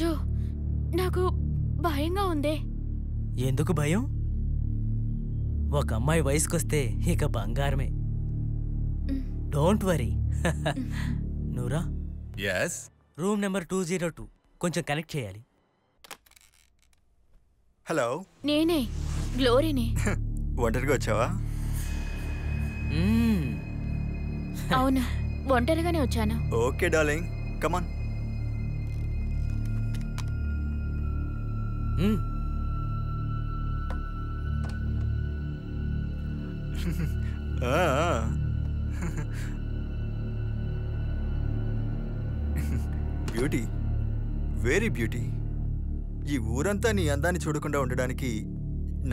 జో, నాకు భయంగా ఉంది. ఎందుకు భయం? ఒక అమ్మాయి వయసుకొస్తే ఇక బంగారమే. Don't worry. Noora, room number 202 కొంచెం కనెక్ట్ చేయాలి. హలో, నేనే గ్లోరీని. ఒంటరిగా వచ్చావా? అవును, ఒంటరిగానే వచ్చాను. Okay darling, come on. Beauty, very beauty. ఈ ఊరంతా నీ అందాన్ని చూడకుండా ఉండడానికి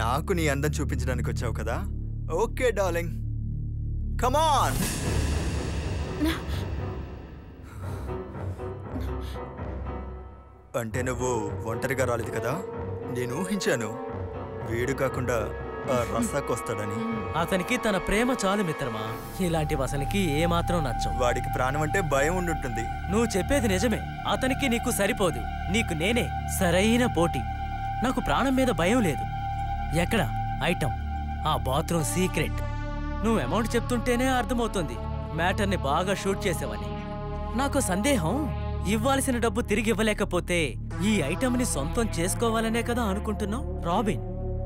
నాకు నీ అందం చూపించడానికి వచ్చావు కదా. ఓకే డార్లింగ్, కమాన్. అంటే నువ్వు ఒంటరిగా రాలేదు కదా. నేను ఊహించాను వీడు కాకుండా రసాకొస్తాడని. అతనికి తన ప్రేమ చాలు మిత్రమా. ఇలాంటి అసలుకి ఏమాత్రం నచ్చవు. వాడికి ప్రాణం అంటే భయం ఉండుంటుంది. నువ్వు చెప్పేది నిజమే. అతనికి నీకు సరిపోదు. నీకు నేనే సరైన పోటీ. నాకు ప్రాణం మీద భయం లేదు. ఎక్కడ ఐటమ్? ఆ బాత్రూమ్ సీక్రెట్. నువ్వు అమౌంట్ చెప్తుంటేనే అర్థమవుతుంది మ్యాటర్ని బాగా షూట్ చేసేవని. నాకు సందేహం, ఇవ్వాల్సిన డబ్బు తిరిగి ఇవ్వలేకపోతే ఈ ఐటమ్ని సొంతం చేసుకోవాలనే కదా అనుకుంటున్నావు. రాబిన్,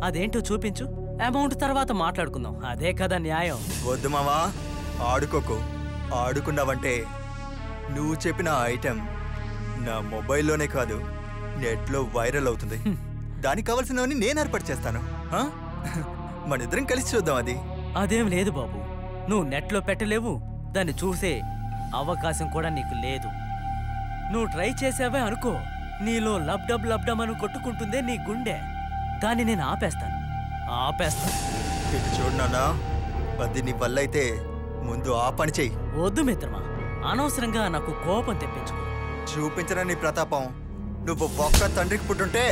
అదేంటో చూపించు. అమౌంట్ తర్వాత మాట్లాడుకుందాం. అదే కదా న్యాయం. వద్దు మావా, ఆడుకోకు. ఆడుకున్నావంటే నువ్వు చెప్పిన ఐటమ్ నా మొబైల్లోనే కాదు నెట్లో వైరల్ అవుతుంది. దానికి కావాల్సినవన్నీ నేను ఏర్పాటు చేస్తాను. మనిద్దరం కలిసి చూద్దాం. అదేం లేదు బాబు. నువ్వు నెట్లో పెట్టలేవు, దాన్ని చూసే అవకాశం కూడా నీకు లేదు. నువ్వు ట్రై చేసావే అనుకో, నీలో లబ్డబ్ అని కొట్టుకుంటుందే నీ గుండె. దాన్ని నేను ఆపేస్తాను. ఇటు చూడు నాన్న, అది నీ వల్ల అయితే ముందు ఆ పని చెయ్యి. వద్దు మిత్రమా, అనవసరంగా నాకు కోపం తెప్పించుకో. చూపించరా నీ ప్రతాపం. నువ్వు ఒక్క తండ్రికి పుట్టుంటే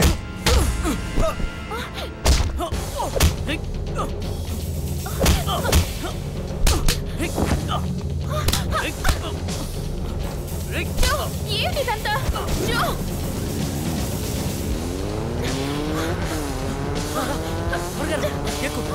ఏంటిదంతా? ఎక్కువ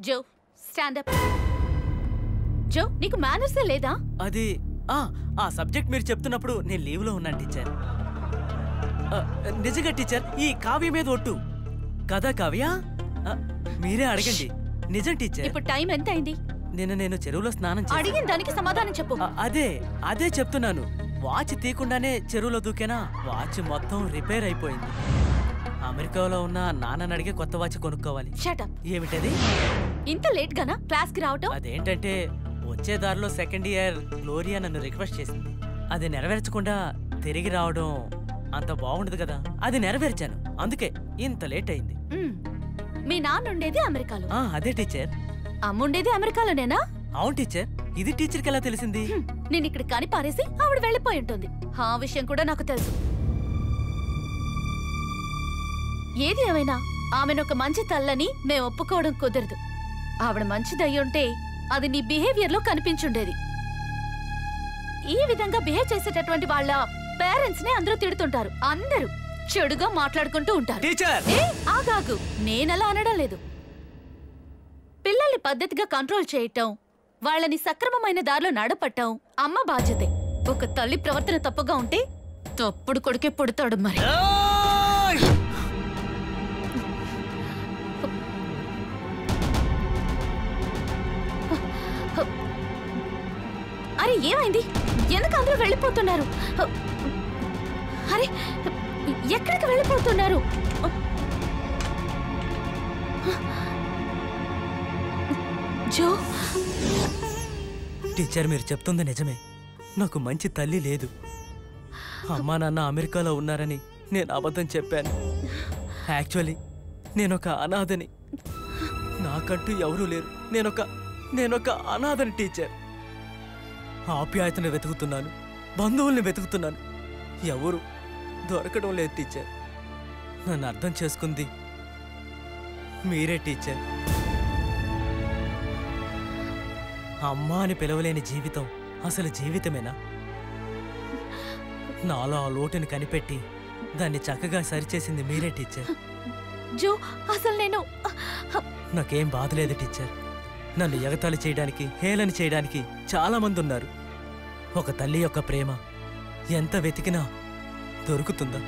జో, స్టాండ్ అప్. జో నీకు మేనర్సే లేదా? అది ఆ సబ్జెక్ట్ మీరు చెప్తున్నప్పుడు నేను లీవ్లో ఉన్నాను టీచర్. నిజంగా టీచర్, ఈ కావ్య మీద ఒట్టు కదా కావ్య? మీరే అడగండి. నిజం టీచర్. ఇప్పుడు టైం ఎంత అయింది? నేను చెరువులో స్నానం చేశాను. అడిగిన దానికి సమాధానం చెప్పు. అదే చెప్తున్నాను. వాచ్ తీయకుండానే చెరువులో దూకేనా, వాచ్ మొత్తం రిపేర్ అయిపోయింది. అమెరికాలో ఉన్న నాన్నని అడిగే కొత్త వాచ్ కొనుక్కోవాలి. Shut up. ఏమిటది? ఇంత లేట్ గానా క్లాస్ కి రావటం? అదేంటంటే వచ్చే దారిలో సెకండ్ ఇయర్ గ్లోరియా నన్ను రిక్వెస్ట్ చేసింది. అది నెరవేర్చకుండా తిరిగి రావడం అంత బాగుండదు కదా. అది నెరవేర్చాను, అందుకే ఇంత లేట్ అయింది. మీ నాన్న ఉండేది అమెరికాలో? అదే టీచర్. అమ్ముండేది అమెరికాలోనేనా? అవును టీచర్. ఇది టీచర్కి ఎలా తెలిసింది? నేను ఇక్కడ కాని పారేసి ఆవిడ వెళ్ళిపోయి ఉంటుంది. ఆ విషయం కూడా నాకు తెలుసు. ఏది ఏమైనా ఆమెనొక మంచి తల్లని మేము ఒప్పుకోవడం కుదరదు. ఆవిడ మంచిదయ్యుంటే అది నీ బిహేవియర్ లో కనిపించుండేది. ఈ విధంగా బిహేవ్ చేసేటటువంటి వాళ్ళ పేరెంట్స్ ని అందరూ తిడుతుంటారు. అందరూ చెడుగా మాట్లాడుకుంటూ ఉంటారు. ఆగాగు, నేనలా అనడం లేదు. పిల్లల్ని పద్ధతిగా కంట్రోల్ చేయటం, వాళ్ళని సక్రమమైన దారిలో నడపటం అమ్మ బాధ్యతే. ఒక తల్లి ప్రవర్తన తప్పుగా ఉంటే తప్పుడు కొడుకే పుడతాడు. మరి అరే ఏమైంది? ఎందుకు అందరూ వెళ్ళిపోతున్నారు? అరే ఎక్కడికి వెళ్ళిపోతున్నారు? జో టీచర్, మీరు చెప్తుంది నిజమే. నాకు మంచి తల్లి లేదు. అమ్మా నాన్న అమెరికాలో ఉన్నారని నేను అబద్ధం చెప్పాను. యాక్చువల్లీ నేనొక అనాథని. నాకంటూ ఎవరూ లేరు. నేనొక అనాథని టీచర్. ఆప్యాయతను వెతుకుతున్నాను, బంధువుల్ని వెతుకుతున్నాను, ఎవరు దొరకడం లేదు టీచర్. నన్ను అర్థం చేసుకుంది మీరే టీచర్. అమ్మా అని పిలవలేని జీవితం అసలు జీవితమేనా? నాలో ఆ లోటుని కనిపెట్టి దాన్ని చక్కగా సరిచేసింది మీరే టీచర్. జో అసలు నాకేం బాధ లేదు టీచర్. నన్ను ఎగతాళి చేయడానికి, హేళన చేయడానికి చాలా మంది ఉన్నారు. ఒక తల్లి యొక్క ప్రేమ ఎంత వెతికినా దొరుకుతుందా?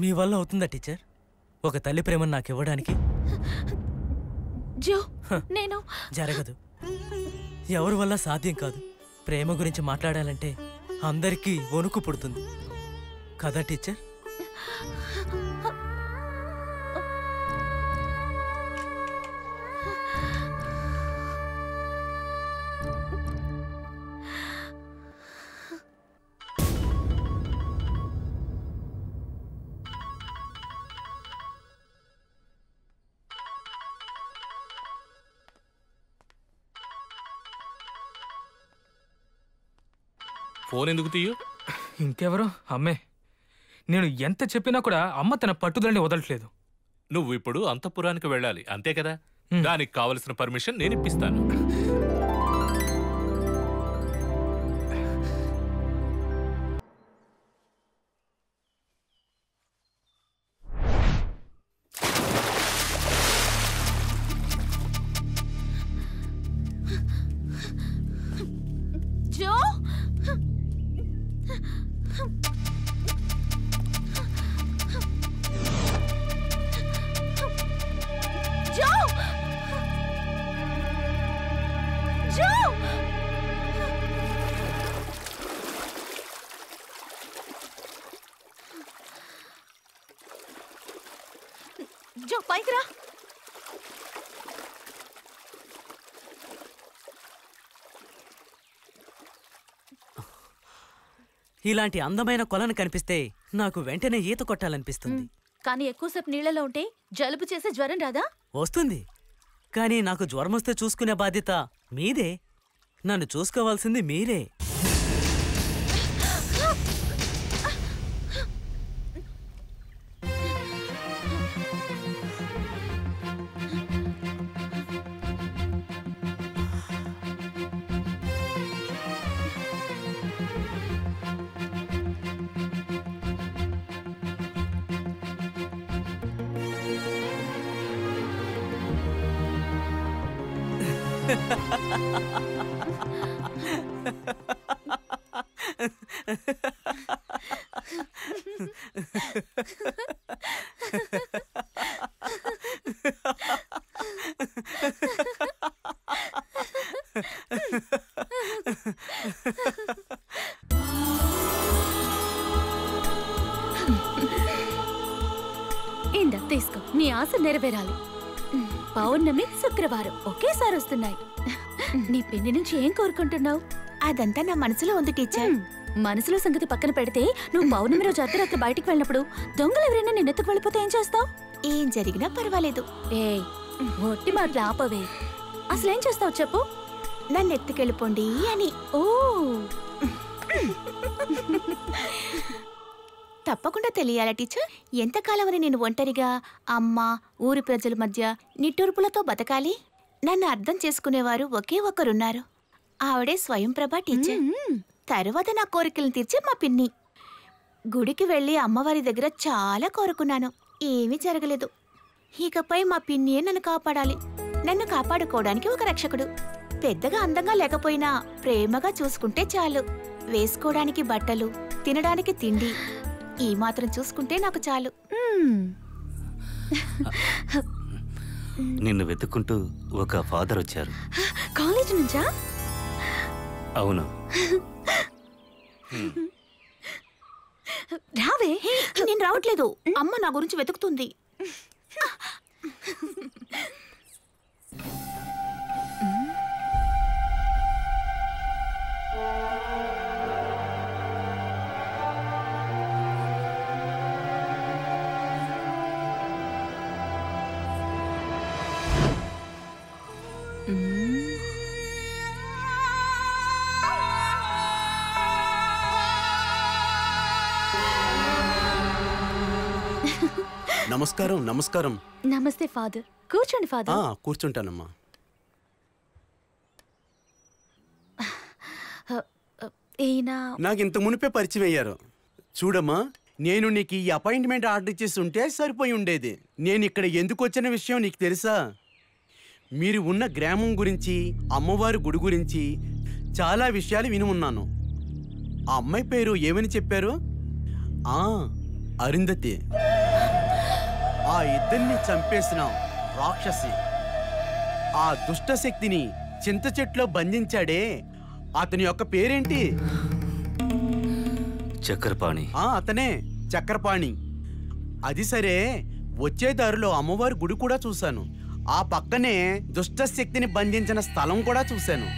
మీ వల్ల అవుతుందా టీచర్ ఒక తల్లి ప్రేమను నాకు ఇవ్వడానికి? జరగదు. ఎవరి వల్ల సాధ్యం కాదు. ప్రేమ గురించి మాట్లాడాలంటే అందరికీ వణుకు పుడుతుంది కదా టీచర్? ఫోన్ ఎందుకు తీయు? ఇంకెవరు? అమ్మే. నేను ఎంత చెప్పినా కూడా అమ్మ తన పట్టుదలని వదలట్లేదు. నువ్వు ఇప్పుడు అంతఃపురానికి వెళ్ళాలి, అంతే కదా? దానికి కావలసిన పర్మిషన్ నేను ఇప్పిస్తాను. జో పైకి రా. ఇలాంటి అందమైన కొలను కనిపిస్తే నాకు వెంటనే ఈత కొట్టాలనిపిస్తుంది. కానీ ఎక్కువసేపు నీళ్లలో ఉంటే జలుబు చేసే జ్వరం రాదా? వస్తుంది. కానీ నాకు జ్వరం వస్తే చూసుకునే బాధ్యత మీదే. నన్ను చూసుకోవాల్సింది మీరే. ఇందా తీసుకో, నీ ఆశ నెరవేరాలి. పౌర్ణమి శుక్రవారం ఒకేసారి వస్తున్నాయి. నీ పిన్ని నుంచి ఏం కోరుకుంటున్నావు? అదంతా నా మనసులో ఉంది టీచర్. మనసులో సంగతి పక్కన పెడితే నువ్వు పౌర్ణమి రోజు అర్ధరాత్రి బయటికి వెళ్ళినప్పుడు దొంగలు ఎవరైనా నిన్నెత్తుకు వెళ్ళిపోతే ఏం చేస్తావు? ఏం జరిగినా పర్వాలేదు. ఏయ్, ఒట్టి మాటలు ఆపవే. అసలేం చేస్తావు చెప్పు? నన్ను ఎత్తుకెళ్ళిపోండి అని. ఓ, తప్పకుండా తెలియాలా టీచర్? ఎంతకాలమని నేను ఒంటరిగా అమ్మ ఊరి ప్రజల మధ్య నిట్టూర్పులతో బతకాలి? నన్ను అర్థం చేసుకునేవారు ఒకే ఒక్కరున్నారు. ఆవిడే స్వయంప్రభ టీచర్. తరువాత నా కోరికలను తీర్చే మా పిన్ని. గుడికి వెళ్ళి అమ్మవారి దగ్గర చాలా కోరుకున్నాను, ఏమీ జరగలేదు. ఇకపై మా పిన్నియే నన్ను కాపాడాలి. నన్ను కాపాడుకోవడానికి ఒక రక్షకుడు. పెద్దగా అందంగా లేకపోయినా ప్రేమగా చూసుకుంటే చాలు. వేసుకోవడానికి బట్టలు, తినడానికి తిండి, ఈ మాత్రం చూసుకుంటే నాకు చాలు. నిన్ను వెతుక్కుంటూ ఒక ఫాదర్ వచ్చారు. కాలేజ్ నుంచా? అవును. రావే. నేను రావట్లేదు, అమ్మ నా గురించి వెతుకుతుంది. నమస్కారం. నమస్కారం. నమస్తే ఫాదర్. కూర్చోండి ఫాదర్. కూర్చుంటానమ్మా. ఈయన నాకు ఇంత మునిపే పరిచయం అయ్యారు. చూడమ్మా, నేను నీకు ఈ అపాయింట్మెంట్ ఆర్డర్ ఇచ్చేసి ఉంటే సరిపోయి ఉండేది. నేను ఇక్కడ ఎందుకు వచ్చిన విషయం నీకు తెలుసా? మీరు ఉన్న గ్రామం గురించి, అమ్మవారి గుడి గురించి చాలా విషయాలు విని ఉన్నాను. ఆ అమ్మాయి పేరు ఏమని చెప్పారు? అరుంధతి. ఆ ఇద్దరిని చంపేసిన రాక్షసి, ఆ దుష్టశక్తిని చింత చెట్లో బంధించాడే, అతని యొక్క పేరేంటి? చక్రపాణి. అతనే, చక్రపాణి. అది సరే, వచ్చే దారిలో అమ్మవారి గుడి కూడా చూశాను. ఆ పక్కనే దుష్టశక్తిని బంధించిన స్థలం కూడా చూశాను.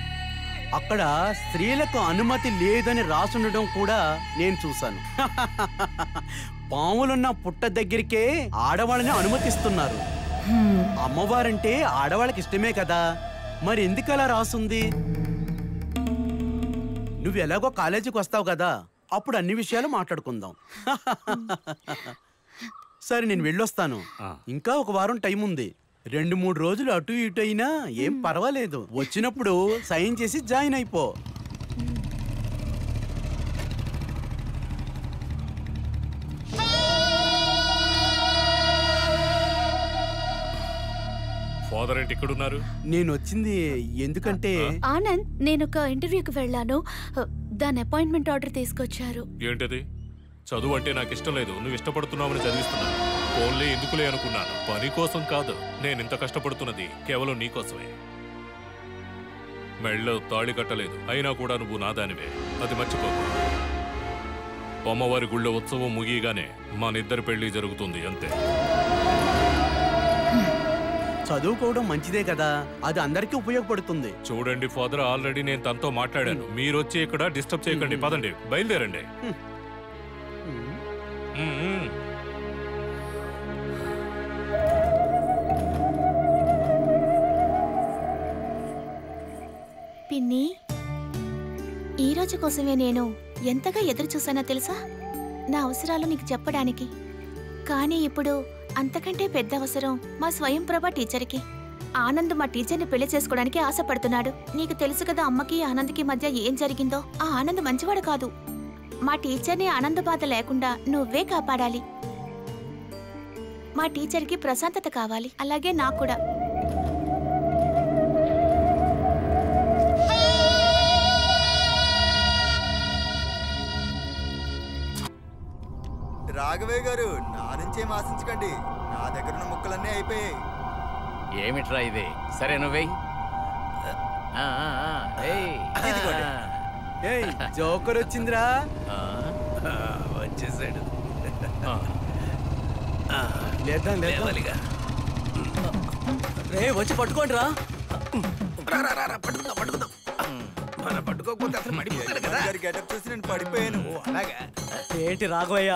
అక్కడ స్త్రీలకు అనుమతి లేదని రాసుండడం కూడా నేను చూశాను. పాములున్న పుట్ట దగ్గరికే ఆడవాళ్ళని అనుమతిస్తున్నారు. అమ్మవారంటే ఆడవాళ్ళకి ఇష్టమే కదా, మరి ఎందుకు అలా రాసుంది? నువ్వు ఎలాగో కాలేజీకి వస్తావు కదా, అప్పుడు అన్ని విషయాలు మాట్లాడుకుందాం. సరే, నేను వెళ్ళొస్తాను. ఇంకా ఒక వారం టైం ఉంది. 2-3 రోజులు అటు ఇటు అయినా ఏం పర్వాలేదు. వచ్చినప్పుడు సైన్ చేసి జాయిన్ అయిపో. ఫాదర్ ఏంటి ఇక్కడున్నారు? నేను వచ్చింది ఎందుకంటే ఆనంద్, నేను ఒక ఇంటర్వ్యూకి వెళ్ళాను. దాని అపాయింట్మెంట్ ఆర్డర్ తీసుకొచ్చారు. ఏంటది? చదువు అంటే నాకు ఇష్టం లేదు, నువ్వు ఇష్టపడుతున్నావని చదివిస్తున్నాను. ఓన్లీ ఎందుకులే అనుకున్నాను, పని కోసం కాదు. నేను ఇంత కష్టపడుతున్నది కేవలం నీకోసమే. మెళ్ళో తాళి కట్టలేదు, అయినా కూడా నువ్వు నాదానివే, అది మర్చిపోకు. అమ్మవారి గుళ్ళో ఉత్సవం ముగియగానే మనిద్దరి పెళ్లి జరుగుతుంది, అంతే. చదువుకోవడం మంచిదే కదా, అది అందరికీ ఉపయోగపడుతుంది. చూడండి ఫాదర్, ఆల్రెడీ నేను తనతో మాట్లాడాను. మీరు వచ్చి ఇక్కడ డిస్టర్బ్ చేయకండి. పదండి, బయలుదేరండి. పిన్ని, ఈ రోజు కోసమే నేను ఎంతగా ఎదురు చూసానో తెలుసా? నా అవసరాలు నీకు చెప్పడానికి. కానీ ఇప్పుడు అంతకంటే పెద్ద అవసరం మా స్వయంప్రభ టీచర్కి. ఆనంద్ మా టీచర్ని పెళ్లి చేసుకోవడానికి ఆశపడుతున్నాడు. నీకు తెలుసు కదా అమ్మకి ఆనంద్కి మధ్య ఏం జరిగిందో. ఆ ఆనంద్ మంచివాడు కాదు. మా టీచర్ని ఆనంద బాధ లేకుండా నువ్వే కాపాడాలి. మా టీచర్కి ప్రశాంతత కావాలి, అలాగే నాకు కూడా. రాఘవయ్య గారు నా నుంచేం ఆశించకండి. నా దగ్గర ఉన్న ముక్కలన్నీ అయిపోయాయి. ఏమిట్రా ఇది? సరే నువ్వే జోకర్ వచ్చిందిరా. వచ్చేసాడు. లేద్దాం లేదాలిగా. రే వచ్చి పట్టుకోండి రా. మన పట్టుకోకపోతే అసలు పడిపోతాడు కదా. గెటప్ చూసి నేను పడిపోయాను. అలాగా ఏంటి రాఘవయ్య,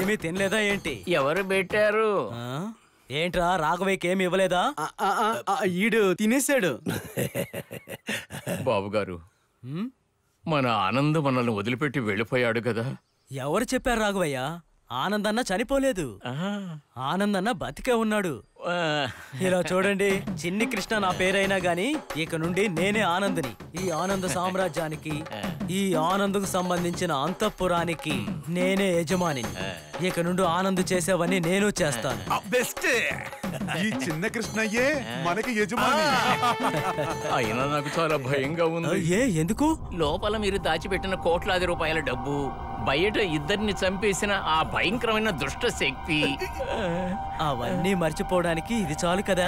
ఏమీ తినలేదా ఏంటి? ఎవరు పెట్టారు? ఏంట్రా రాఘవయ్యకి ఏమి ఇవ్వలేదా? ఈడు తినేసాడు. బాబు గారు, మన ఆనంద్ మనల్ని వదిలిపెట్టి వెళ్ళిపోయాడు కదా. ఎవరు చెప్పారు రాఘవయ్య? ఆనందన్న చనిపోలేదు, ఆనందన్న బతికే ఉన్నాడు. ఇలా చూడండి, చిన్ని కృష్ణ నా పేరైనా గాని ఇక నుండి నేనే ఆనందని. ఈ ఆనంద సామ్రాజ్యానికి, ఈ ఆనందకు సంబంధించిన అంతఃపురానికి నేనే యజమానిని. ఇక నుండి ఆనంద్ చేసేవన్నీ నేను చేస్తాను. బెస్ట్. ఈ చిన్న కృష్ణయ్యే మనకి యజమాని. అయినా నాకు చాలా భయంగా ఉంది. ఎందుకు? లోపల మీరు దాచిపెట్టిన కోట్లాది రూపాయల డబ్బు, బయట ఇద్దరిని చంపేసిన ఆ భయంకరమైన దుష్ట శక్తి, అవన్నీ మర్చిపోవడానికి ఇది చాలు కదా.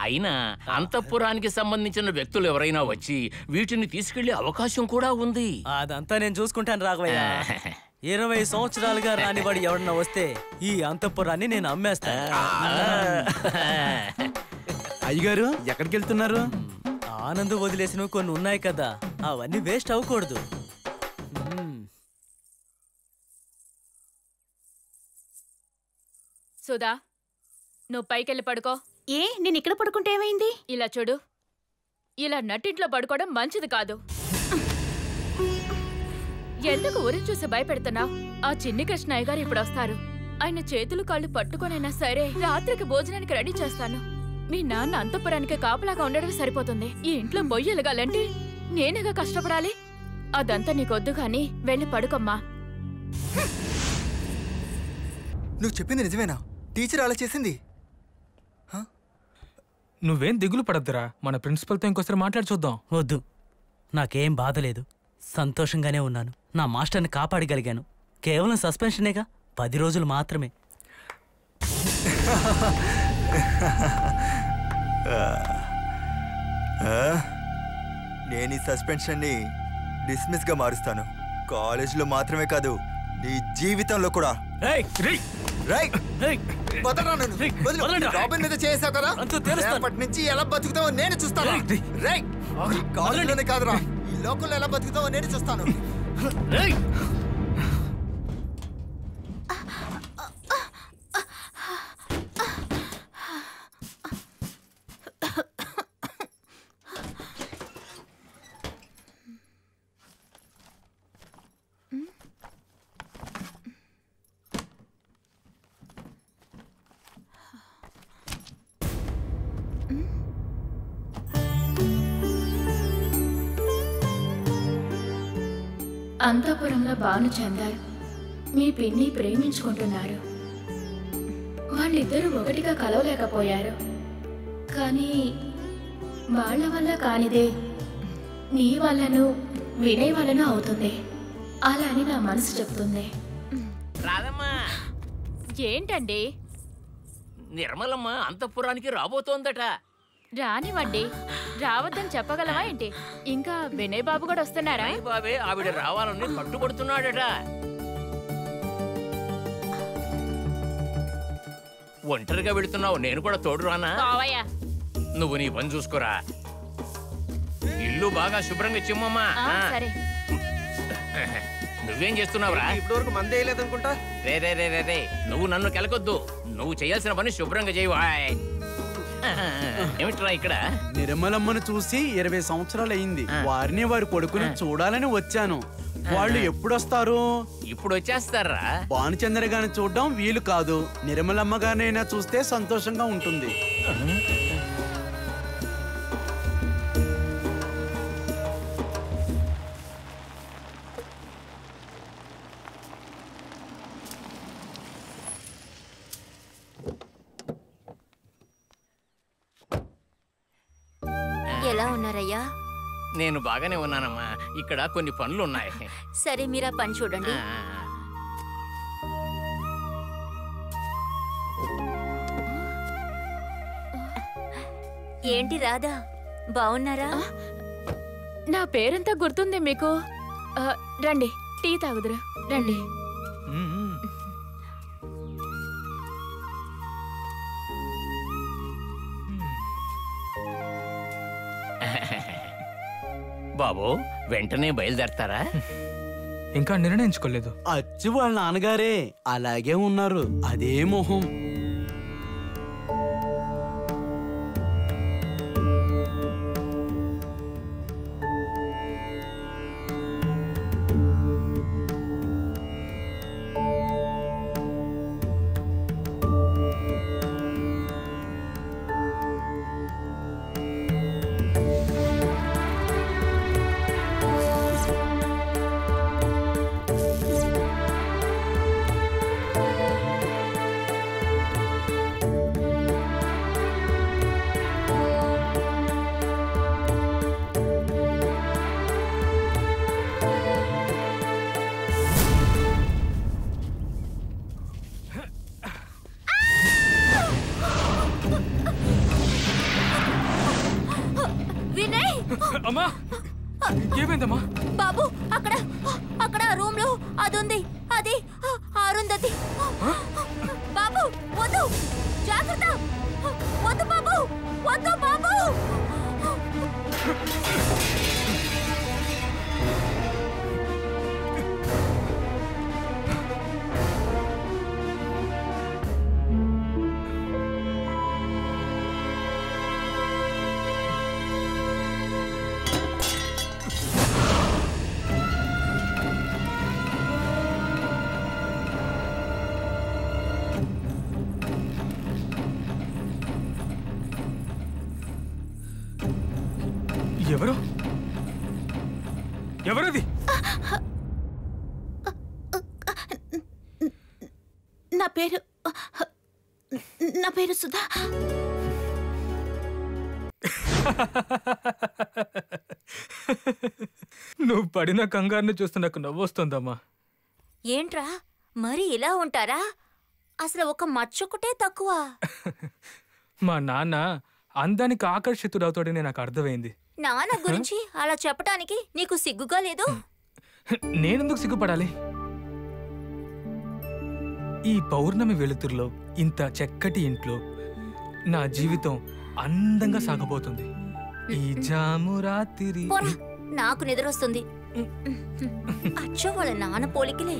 అయినా అంతఃపురానికి సంబంధించిన వ్యక్తులు ఎవరైనా వచ్చి వీటిని తీసుకెళ్లే అవకాశం కూడా ఉంది. అదంతా నేను చూసుకుంటాను రాఘవయ్య. 20 సంవత్సరాలుగా రానివాడు ఎవడన్నా వస్తే ఈ అంతఃపురాన్ని నేను అమ్మేస్తాను. అయ్యగారు ఎక్కడికి వెళ్తున్నారు? ఆనంద్ వదిలేసినవి కొన్ని ఉన్నాయి కదా, అవన్నీ వేస్ట్ అవ్వకూడదు. సుధా, నువ్వు పైకెళ్ళి పడుకో. ఏ నేను ఇక్కడ పడుకుంటే ఏమైంది? ఇలా చూడు, ఇలా నట్టింట్లో పడుకోవడం మంచిది కాదు. ఎందుకు ఊరిని చూసి భయపెడుతున్నావు? ఆ చిన్ని కృష్ణయ్య గారు ఇప్పుడు వస్తారు. ఆయన చేతులు కాళ్ళు పట్టుకొనైనా సరే రాత్రికి భోజనానికి రెడీ చేస్తాను. మీ నాన్న అంతఃపురానికి కాపలాగా ఉండడం సరిపోతుంది. ఈ ఇంట్లో బొయ్యలుగాలంటే నేనేగా కష్టపడాలి. అదంతా నీకొద్దు గాని వెళ్ళి పడుకోమ్మా. నువ్వు చెప్పింది నిజమేనా? టీచర్ అలా చేసింది? నువ్వేం దిగులు పడద్దురా, మన ప్రిన్సిపల్తో ఇంకోసారి మాట్లాడి చూద్దాం. వద్దు, నాకేం బాధ లేదు, సంతోషంగానే ఉన్నాను. నా మాస్టర్ని కాపాడగలిగాను. కేవలం సస్పెన్షనేగా, 10 రోజులు మాత్రమే. నేను ఈ సస్పెన్షన్ని డిస్మిస్గా మారుస్తాను. కాలేజీలో మాత్రమే కాదు, నీ జీవితంలో కూడా. రాబిన్ మీద చేసావు కదా, అప్పటి నుంచి ఎలా బతుకుతావో నేను చూస్తాను. కాలేజీలోనే కాదురా, ఈ లోకల్లో ఎలా బతుకుతావో నేను చూస్తాను. అంతఃపురంలో భానుచందర్ మీ పిన్ని ప్రేమించుకుంటున్నారు. వాళ్ళిద్దరూ ఒకటిగా కలవలేకపోయారు. కానీ వాళ్ళ వల్ల కానిదే నీ వల్లను వినయ్ వలన అవుతుంది. అలా అని నా మనసు చెప్తుంది. రాదమ్మా. ఏంటండి? నిర్మలమ్మ అంతఃపురానికి రాబోతోందట. రానివ్వండి, రావద్దని చెప్పగలవా ఏంటి? ఇంకా వినయ్ బాబు కూడా వస్తున్నారా? బాబే ఆవిడ రావాలని పట్టుబడుతున్నాడట. ఒంటరిగా వెళుతున్నావు, నేను కూడా తోడు రానా? నువ్వు నీ పని చూసుకోరా. ఇల్లు బాగా శుభ్రంగా చిమ్మమ్మా. సరే. నువ్వేం చేస్తున్నావురా? ఇప్పటివరకు మందేయలేదనుకుంటా. రే రే రే రే రే, నువ్వు నన్ను కెలకొద్దు. నువ్వు చేయాల్సిన పని శుభ్రంగా చేయవా. ఏమిట్రా ఇక్కడ? నిర్మలమ్మను చూసి 20 సంవత్సరాలు అయింది. వారిని వారి కొడుకుని చూడాలని వచ్చాను. వాళ్ళు ఎప్పుడొస్తారు? ఇప్పుడు వచ్చేస్తారా? భానుచంద్ర గారిని చూడడం వీలు కాదు. నిర్మలమ్మ గారినైనా చూస్తే సంతోషంగా ఉంటుంది. ఎలా ఉన్నారయ్యా? నేను బాగానే ఉన్నానమ్మా. ఇక్కడ కొన్ని పనులు ఉన్నాయి. సరే మీరా పని చూడండి. ఏంటి రాధా, బాగున్నారా? నా పేరంతా గుర్తుంది మీకు. రండి, టీ తాగుదురా, రండి. బాబు వెంటనే బయలుదేరతారా? ఇంకా నిర్ణయించుకోలేదు. అచ్చు వాళ్ళ నాన్నగారే అలాగే ఉన్నారు, అదే మొహం. అమ్మా, ఏమైందమ్మా? బాబు అక్కడ అక్కడ రూమ్ లో అది ఉంది, అది అరుంధతి. బాబు వద్దు, జాగ్రత్త, వద్దు బాబు, వద్దు బాబు. ఎవరు? ఎవరది? నా పేరు సుధా. నువ్వు పడిన కంగారుని చూస్తే నాకు నవ్వొస్తుందమ్మా. ఏంట్రా మరి ఇలా ఉంటారా? అసలు ఒక మచ్చొకటే తక్కువ. మా నాన్న అందానికి ఆకర్షితుడవుతాడని నాకు అర్థమైంది. నాన్న గురించి అలా చెప్పటానికి నీకు సిగ్గుగా లేదు? నేనెందుకు సిగ్గుపడాలి? ఈ పౌర్ణమి వెలుతురులో ఇంత చక్కటి ఇంట్లో నా జీవితం అందంగా సాగబోతుంది. ఈ జాము రాత్రి నాకు నిద్రొస్తుంది. అచ్చో వాళ్ళ నాన్న పోలికలే.